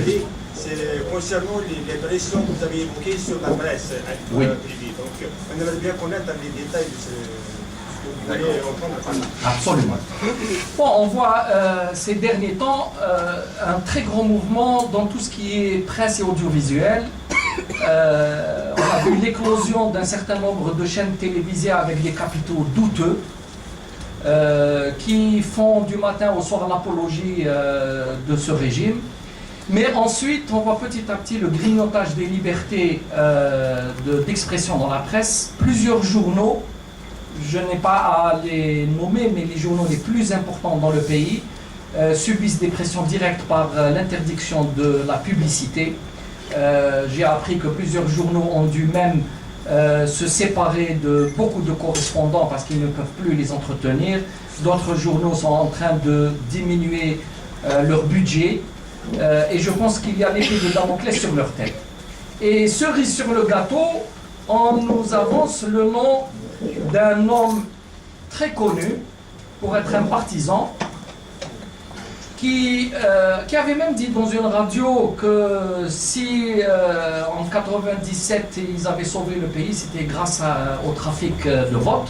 Oui, c'est concernant les pressions que vous avez évoquées sur la presse privée. Donc, on aimerait bien connaître les détails de ce que vous voulez entendre. Absolument. Bon, on voit ces derniers temps un très grand mouvement dans tout ce qui est presse et audiovisuel. On a vu l'éclosion d'un certain nombre de chaînes télévisées avec des capitaux douteux qui font du matin au soir l'apologie de ce régime. Mais ensuite, on voit petit à petit le grignotage des libertés d'expression dans la presse. Plusieurs journaux, je n'ai pas à les nommer, mais les journaux les plus importants dans le pays subissent des pressions directes par l'interdiction de la publicité. J'ai appris que plusieurs journaux ont dû même se séparer de beaucoup de correspondants parce qu'ils ne peuvent plus les entretenir. D'autres journaux sont en train de diminuer leur budget et je pense qu'il y a l'épée de Damoclès sur leur tête. Et cerise sur le gâteau, on nous avance le nom d'un homme très connu pour être un partisan qui avait même dit dans une radio que si en 97 ils avaient sauvé le pays, c'était grâce au trafic de vote,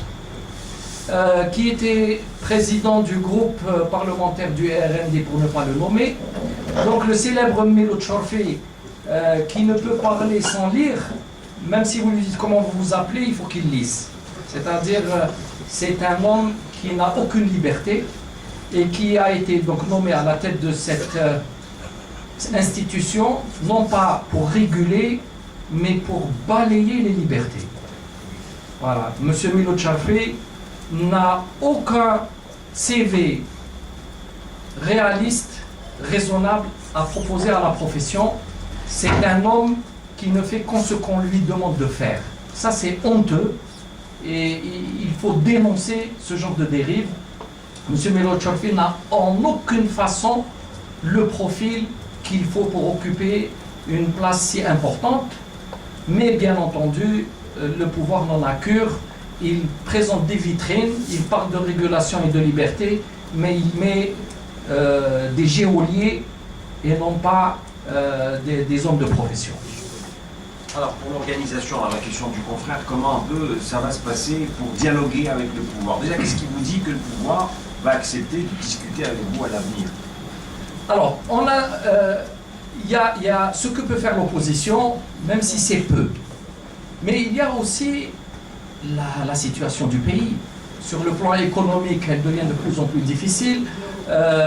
qui était président du groupe parlementaire du RND pour ne pas le nommer. Donc le célèbre Milot Chorfi, qui ne peut parler sans lire, même si vous lui dites comment vous vous appelez, il faut qu'il lise. C'est-à-dire, c'est un homme qui n'a aucune liberté, et qui a été donc nommé à la tête de cette institution, non pas pour réguler, mais pour balayer les libertés. Voilà, M. Milot Chorfi n'a aucun CV réaliste, raisonnable à proposer à la profession. C'est un homme qui ne fait qu'en ce qu'on lui demande de faire. Ça, c'est honteux, et il faut dénoncer ce genre de dérive. M. Milot Chorfi n'a en aucune façon le profil qu'il faut pour occuper une place si importante, mais bien entendu, le pouvoir n'en a cure. Il présente des vitrines, il parle de régulation et de liberté, mais il met des geôliers et non pas des hommes de profession. Alors, pour l'organisation, la question du confrère, comment un peu ça va se passer pour dialoguer avec le pouvoir? Déjà, qu'est-ce qui vous dit que le pouvoir va accepter de discuter avec vous à l'avenir? Alors, il y a ce que peut faire l'opposition, même si c'est peu. Mais il y a aussi la situation du pays. Sur le plan économique, elle devient de plus en plus difficile.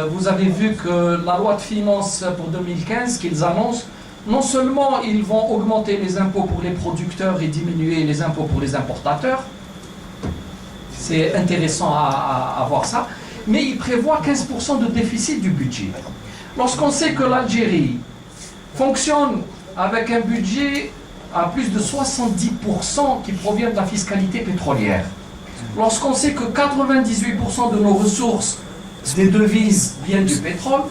Vous avez vu que la loi de finances pour 2015 qu'ils annoncent, non seulement ils vont augmenter les impôts pour les producteurs et diminuer les impôts pour les importateurs, c'est intéressant à voir ça, mais ils prévoient 15% de déficit du budget. Lorsqu'on sait que l'Algérie fonctionne avec un budget à plus de 70% qui provient de la fiscalité pétrolière, lorsqu'on sait que 98% de nos ressources des devises viennent du pétrole,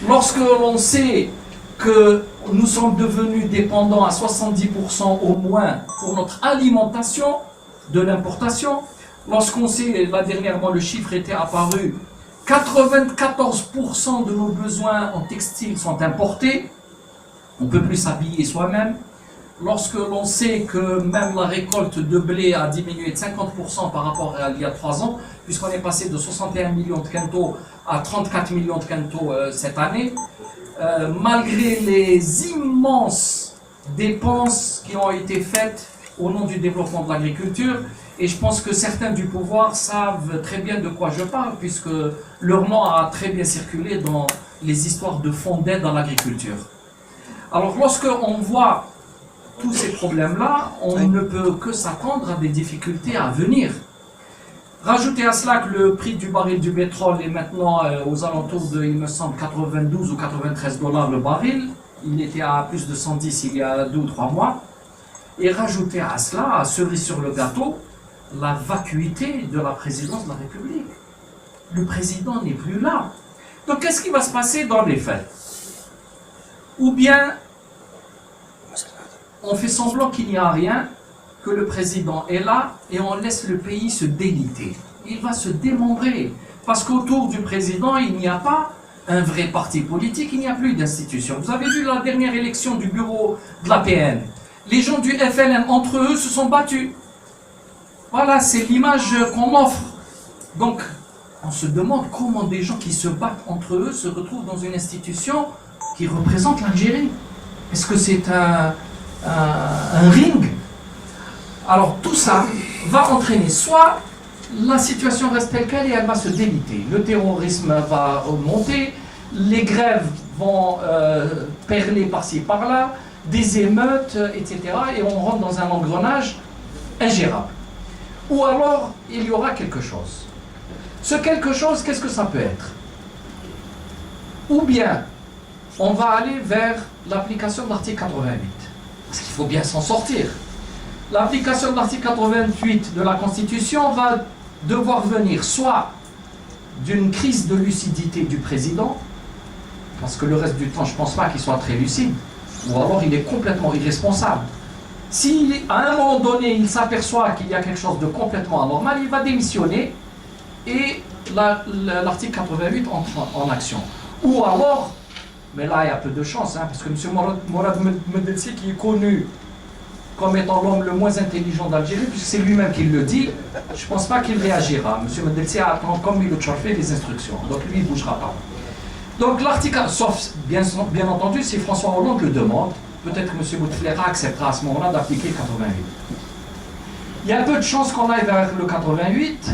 lorsque l'on sait que nous sommes devenus dépendants à 70% au moins pour notre alimentation de l'importation, lorsqu'on sait, là dernièrement le chiffre était apparu, 94% de nos besoins en textile sont importés, on ne peut plus s'habiller soi-même, lorsque l'on sait que même la récolte de blé a diminué de 50% par rapport à il y a 3 ans, puisqu'on est passé de 61 millions de quintaux à 34 millions de quintaux cette année, malgré les immenses dépenses qui ont été faites au nom du développement de l'agriculture, et je pense que certains du pouvoir savent très bien de quoi je parle, puisque leur nom a très bien circulé dans les histoires de fonds d'aide dans l'agriculture. Alors lorsqu'on voit tous ces problèmes-là, on ne peut que s'attendre à des difficultés à venir. Rajoutez à cela que le prix du baril du pétrole est maintenant aux alentours de, il me semble, 92 ou 93 dollars le baril. Il était à plus de 110 il y a 2 ou 3 mois. Et rajoutez à cela, à cerise sur le gâteau, la vacuité de la présidence de la République. Le président n'est plus là. Donc qu'est-ce qui va se passer dans les faits? Ou bien on fait semblant qu'il n'y a rien, que le président est là et on laisse le pays se déliter. Il va se démembrer parce qu'autour du président, il n'y a pas un vrai parti politique, il n'y a plus d'institution. Vous avez vu la dernière élection du bureau de l'APN. Les gens du FLN, entre eux, se sont battus. Voilà, c'est l'image qu'on offre. Donc, on se demande comment des gens qui se battent entre eux se retrouvent dans une institution qui représente l'Algérie. Est-ce que c'est un ring? Alors, tout ça va entraîner soit la situation reste telle qu'elle et elle va se déliter. Le terrorisme va augmenter, les grèves vont perler par-ci par-là, des émeutes, etc. Et on rentre dans un engrenage ingérable. Ou alors, il y aura quelque chose. Ce quelque chose, qu'est-ce que ça peut être? Ou bien, on va aller vers l'application de l'article 88. Parce qu'il faut bien s'en sortir. L'application de l'article 88 de la Constitution va devoir venir soit d'une crise de lucidité du président, parce que le reste du temps, je ne pense pas qu'il soit très lucide, ou alors il est complètement irresponsable. Si à un moment donné, il s'aperçoit qu'il y a quelque chose de complètement anormal, il va démissionner et l'article 88 entre en action. Ou alors, mais là il y a peu de chance, parce que M. Morad Medelsi, qui est connu comme étant l'homme le moins intelligent d'Algérie, puisque c'est lui-même qui le dit, je ne pense pas qu'il réagira. M. Medelsi attend comme il a fait les instructions, donc lui il ne bougera pas. Donc l'article, sauf bien entendu si François Hollande le demande, peut-être que M. Bouteflika acceptera à ce moment-là d'appliquer le 88. Il y a peu de chances qu'on aille vers le 88,